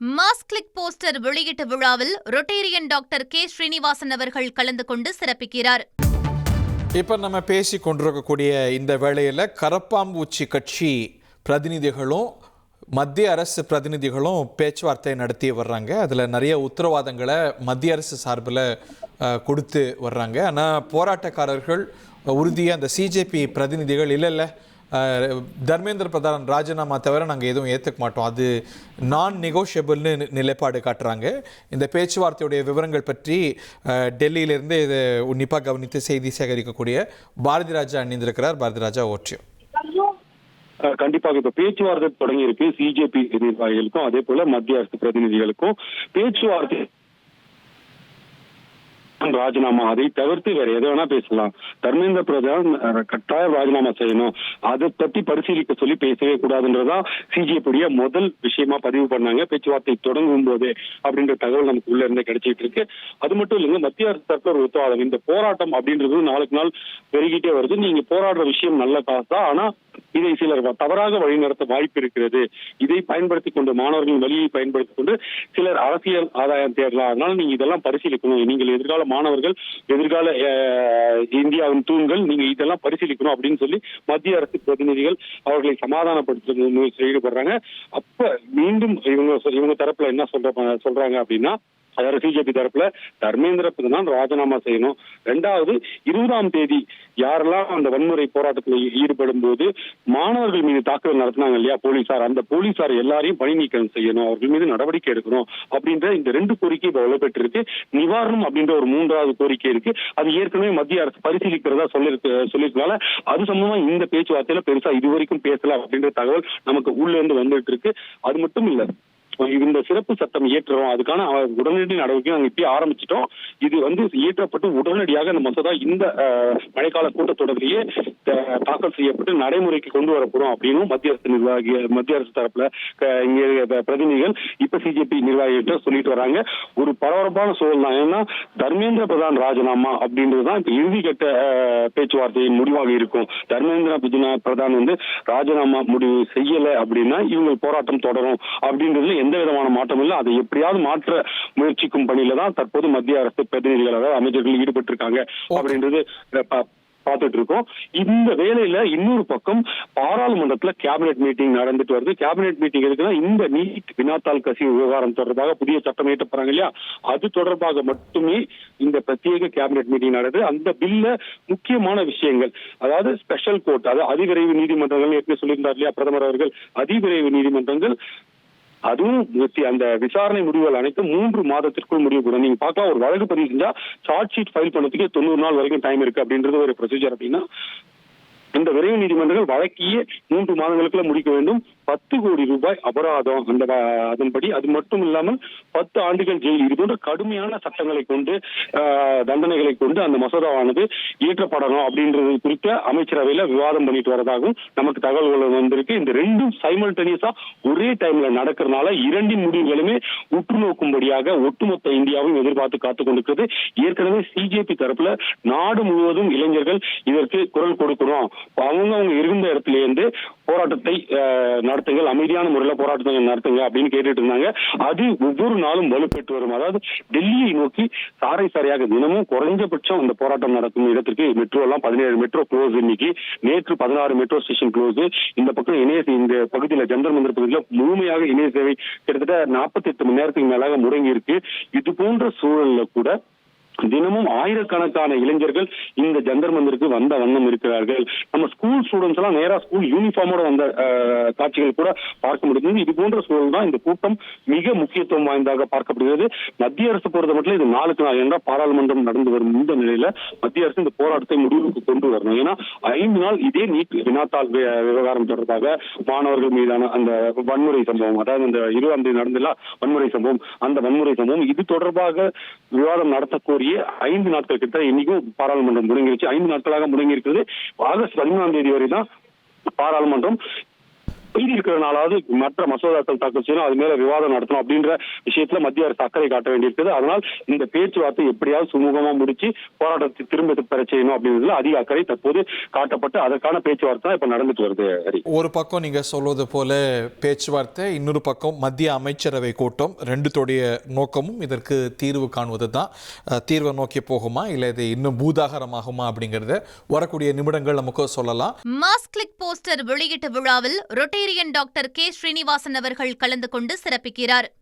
Mass click poster வெளியீட்டு விழாவில் Rotarian doctor K Srinivasan அவர்கள் கலந்து கொண்டு சிறப்பிக்கிறார். இப்போ நம்ம பேசி கொண்டிருக்கக்கூடிய இந்த வேளையில் கரப்பாம்பூச்சி கட்சி பிரதிநிதிகளும் மத்திய அரசு பிரதிநிதிகளும் பேச்சுவார்த்தை நடத்தி வர்றாங்க. அதில் நிறைய உத்தரவாதங்களை மத்திய அரசு சார்பில் கொடுத்து வர்றாங்க. ஆனால் போராட்டக்காரர்கள் உறுதியாக அந்த சிஜேபி பிரதிநிதிகள் இல்லை தர்மேந்திர பிரதான் ராஜினாமா தவிர நாங்கள் எதுவும் ஏற்றுக்க மாட்டோம், அது நான் நெகோஷியபிள்னு நிலைப்பாடு காட்டுறாங்க. இந்த பேச்சுவார்த்தையுடைய விவரங்கள் பற்றி டெல்லியிலிருந்து இதை உன்னிப்பாக கவனித்து செய்தி சேகரிக்கக்கூடிய பாரதி ராஜா அணிந்திருக்கிறார். பாரதி ராஜா ஓற்றியம். கண்டிப்பாக இப்ப பேச்சுவார்த்தை தொடங்கி இருக்கு. சிஜேபி நிர்வாகிகளுக்கும் அதே போல மத்திய அரசு பிரதிநிதிகளுக்கும் பேச்சுவார்த்தை ராஜினாமா அதை தவிர்த்து வேற எதை வேணா பேசலாம். தர்மேந்திர பிரதான் கட்டாயம் ராஜினாமா செய்யணும், அதை பத்தி பரிசீலிக்க சொல்லி பேசவே கூடாதுன்றதான் சிஜேபியுடைய முதல் விஷயமா பதிவு பண்ணாங்க பேச்சுவார்த்தை தொடங்கும் போதே அப்படின்ற தகவல் நமக்கு உள்ள இருந்தே கிடைச்சிட்டு இருக்கு. அது மட்டும் இல்லைங்க, மத்திய அரசு தரப்புல ஒரு உத்தரவாதம். இந்த போராட்டம் அப்படின்றது நாளுக்கு நாள் பெருகிட்டே வருது. நீங்க போராடுற விஷயம் நல்ல காசு தான், ஆனா இதை சிலர் தவறாக வழிநடத்த வாய்ப்பு இருக்கிறது. இதை பயன்படுத்திக் கொண்டு மாணவர்களின் வழியை பயன்படுத்திக் கொண்டு சிலர் அரசியல் ஆதாயம் தேடலாம். அதனால நீங்க இதெல்லாம் பரிசீலிக்கணும். நீங்கள் எதிர்கால மாணவர்கள், எதிர்கால இந்தியாவின் தூண்கள், நீங்க இதெல்லாம் பரிசீலிக்கணும் அப்படின்னு சொல்லி மத்திய அரசு பிரதிநிதிகள் அவர்களை சமாதானப்படுத்த முயற்சியில் ஈடுபடுறாங்க. அப்ப மீண்டும் இவங்க தரப்புல என்ன சொல்றாங்க அப்படின்னா, அதாவது சிஜேபி தரப்புல தர்மேந்திர பிரதான் ராஜினாமா செய்யணும். 2வது 20ஆம் தேதி யாரெல்லாம் அந்த வன்முறை போராட்டத்தில் ஈடுபடும் போது மாணவர்கள் மீது தாக்குதல் நடத்தினாங்க இல்லையா போலீசார், அந்த போலீசார் எல்லாரையும் பணி நீக்கம் செய்யணும், அவர்கள் மீது நடவடிக்கை எடுக்கணும் அப்படின்ற இந்த 2 கோரிக்கை வலுப்பெற்று இருக்கு. நிவாரணம் அப்படின்ற ஒரு 3வது கோரிக்கை இருக்கு. அது ஏற்கனவே மத்திய அரசு பரிசீலிக்கிறதா சொல்லியிருக்கனால அது சம்பந்தமா இந்த பேச்சுவார்த்தையில பெருசா இதுவரைக்கும் பேசல அப்படின்ற தகவல் நமக்கு உள்ள இருந்து வந்துட்டு இருக்கு. அது மட்டும் இல்ல, இந்த சிறப்பு சட்டம் இயற்றுறோம், அதுக்கான உடனடி நடவடிக்கை நாங்கள் இப்பயே ஆரம்பிச்சிட்டோம். இது இயற்றப்பட்டு உடனடியாக இந்த மசோதா இந்த மழைக்கால கூட்டத்தொடரிலேயே தாக்கல் செய்யப்பட்டு நடைமுறைக்கு கொண்டு வரப்படும் அப்படின்னு மத்திய அரசு தரப்புல பிரதிநிதிகள் இப்ப சிஜேபி நிர்வாகிகிட்ட சொல்லிட்டு வராங்க. ஒரு பரபரப்பான சூழல் தான். ஏன்னா தர்மேந்திர பிரதான் ராஜினாமா அப்படின்றதுதான் இப்ப இறுதிக்கட்ட பேச்சுவார்த்தையின் முடிவாக இருக்கும். தர்மேந்திர பிரதான் ராஜினாமா முடிவு செய்யல அப்படின்னா இவங்க போராட்டம் தொடரும் அப்படின்றதுல எந்த விதமான மாற்றம் இல்லை. அதை எப்படியாவது மாற்ற முயற்சிக்கும் பணியில தான் தற்போது மத்திய அரசு பிரதிநிதிகள், அதாவது அமைச்சர்கள் ஈடுபட்டு இருக்காங்க அப்படின்றது பார்த்துட்டு இருக்கோம். இந்த வேலையில இன்னொரு பக்கம் பாராளுமன்றத்துல கேபினெட் மீட்டிங் நடந்துட்டு வருது. கேபினெட் மீட்டிங் இருக்குன்னா இந்த நீட் வினாத்தாள் கசிவு விவகாரம் தொடர்பாக புதிய சட்டம் இயற்றப்படுறாங்க இல்லையா, அது தொடர்பாக மட்டுமே இந்த பிரத்யேக கேபினெட் மீட்டிங் நடக்குது. அந்த பில்ல முக்கியமான விஷயங்கள், அதாவது ஸ்பெஷல் கோர்ட், அதாவது அதிவிரைவு நீதிமன்றங்கள் ஏற்கனவே சொல்லியிருந்தார் இல்லையா பிரதமர் அவர்கள், அதிவிரைவு நீதிமன்றங்கள் அதுவும் அந்த விசாரணை முடிவுகள் அனைத்தும் 3 மாதத்திற்குள் முடிவு கூட. நீங்க பார்க்கலாம், ஒரு வழக்கு பதிவு செஞ்சா சார்ஜ் ஷீட் ஃபைல் பண்ணதுக்கே 90 நாள் வரைக்கும் டைம் இருக்கு அப்படின்றது ஒரு ப்ரொசீஜர். அப்படின்னா இந்த விரைவு நீதிமன்றங்கள் வழக்கையே 3 மாதங்களுக்குள்ள முடிக்க வேண்டும். 10 கோடி ரூபாய் அபராதம் அதன்படி. அது மட்டும் இல்லாமல் 10 ஆண்டுகள் ஜெயில். இது போன்ற கடுமையான சட்டங்களை கொண்டு தண்டனைகளை கொண்டு அந்த மசோதாவானது இயற்றப்படணும் அப்படின்றது குறித்த அமைச்சரவையில விவாதம் பண்ணிட்டு வரதாகவும் நமக்கு தகவல்கள் வந்திருக்கு. இந்த 2ம் சைமல்டேனியஸா ஒரே டைம்ல நடக்கிறதுனால 2 முடிவுகளுமே உற்று நோக்கும்படியாக ஒட்டுமொத்த இந்தியாவும் எதிர்பார்த்து காத்துக் கொண்டிருக்கிறது. ஏற்கனவே சிஜேபி தரப்புல நாடு முழுவதும் இளைஞர்கள் இதற்கு குரல் கொடுக்கணும், அவங்க இருந்த இடத்துல இருந்து போராட்டத்தை நடத்துங்கள், அமைதியான முறையில் போராட்டத்தை நடத்துங்க அப்படின்னு கேட்டுட்டு இருந்தாங்க. அது ஒவ்வொரு நாளும் வலுப்பெற்று வரும். அதாவது டெல்லியை நோக்கி சாரையாக தினமும் குறைஞ்சபட்சம் இந்த போராட்டம் நடக்கும் இடத்திற்கு மெட்ரோ எல்லாம் 17 மெட்ரோ க்ளோஸ், இன்னைக்கு நேற்று 16 மெட்ரோ ஸ்டேஷன் க்ளோஸ். இந்த பக்கம் இந்த பகுதியில் ஜந்தர் மந்தர் பகுதியில் முழுமையாக இணைய சேவை கிட்டத்தட்ட 48 மணி நேரத்துக்கு மேலாக முடங்கி இருக்கு. இது போன்ற சூழல்ல கூட தினமும் ஆயிரக்கணக்கான இளைஞர்கள் இந்த ஜந்தர் மந்தருக்கு வந்த வண்ணம் இருக்கிறார்கள். நம்ம ஸ்கூல் ஸ்டூடெண்ட்ஸ் எல்லாம் நேரா ஸ்கூல் யூனிஃபார்மோட வந்த காட்சிகள் கூட பார்க்க முடியுது. இது போன்ற சூழல் தான் இந்த கூட்டம் மிக முக்கியத்துவம் வாய்ந்ததாக பார்க்கப்படுகிறது. மத்திய அரசு பொறுத்த மட்டும் இது நாளுக்கு நாள் என்றால் பாராளுமன்றம் நடந்து வரும் இந்த நிலையில மத்திய அரசு இந்த போராட்டத்தை முடிவுக்கு கொண்டு வரணும். ஏன்னா 5 நாள் இதே நீட் வினாத்தாள் விவகாரம் தொடர்பாக மாணவர்கள் மீதான அந்த வன்முறை சம்பவம், அதாவது இந்த 20ஆம் தேதி நடந்துள்ள வன்முறை சம்பவம், அந்த வன்முறை சம்பவம் இது தொடர்பாக விவாதம் நடத்தக்கோரிய 5 நாட்கள் கிட்ட இன்னைக்கும் பாராளுமன்றம் முடங்கிருச்சு. 5 நாட்களாக முடங்கி இருக்கிறது. ஆகஸ்ட் 13ஆம் தேதி வரை தான் பாராளுமன்றம் மீதி இருக்கிறதுனாலாவது மற்ற மசோதாக்கள் தாக்கல் செய்யணும், அது மேல விவாதம் நடத்தணும் அப்படின்ற விஷயத்துல மத்திய அரசு அக்கறை காட்ட வேண்டியிருக்குது. அதனால் இந்த பேச்சுவார்த்தை எப்படியாவது சுமூகமா முடிச்சு போராட்டத்தை திரும்ப பெற செய்யணும் அப்படின்றதுல அதிக அக்கறை தற்போது காட்டப்பட்டு அதற்கான பேச்சுவார்த்தை தான் இப்ப நடந்துட்டு வருது. ஹரி, ஒரு பக்கம் நீங்க சொல்வது போல பேச்சுவார்த்தை, இன்னொரு பக்கம் மத்திய அமைச்சரவை கூட்டம், ரெண்டுத்தோடைய நோக்கமும் இதற்கு தீர்வு காணுவது தான். தீர்வை நோக்கி போகுமா இல்லை இது இன்னும் பூதாகரமாகுமா அப்படிங்கறத வரக்கூடிய நிமிடங்கள் நமக்கு சொல்லலாம். மாஸ் கிளிக் போஸ்டர் வெளியீட்டு விழாவில் ரொட்டேரியன் டாக்டர் கே. ஸ்ரீனிவாசன் அவர்கள் கலந்து கொண்டு சிறப்பிக்கிறார்.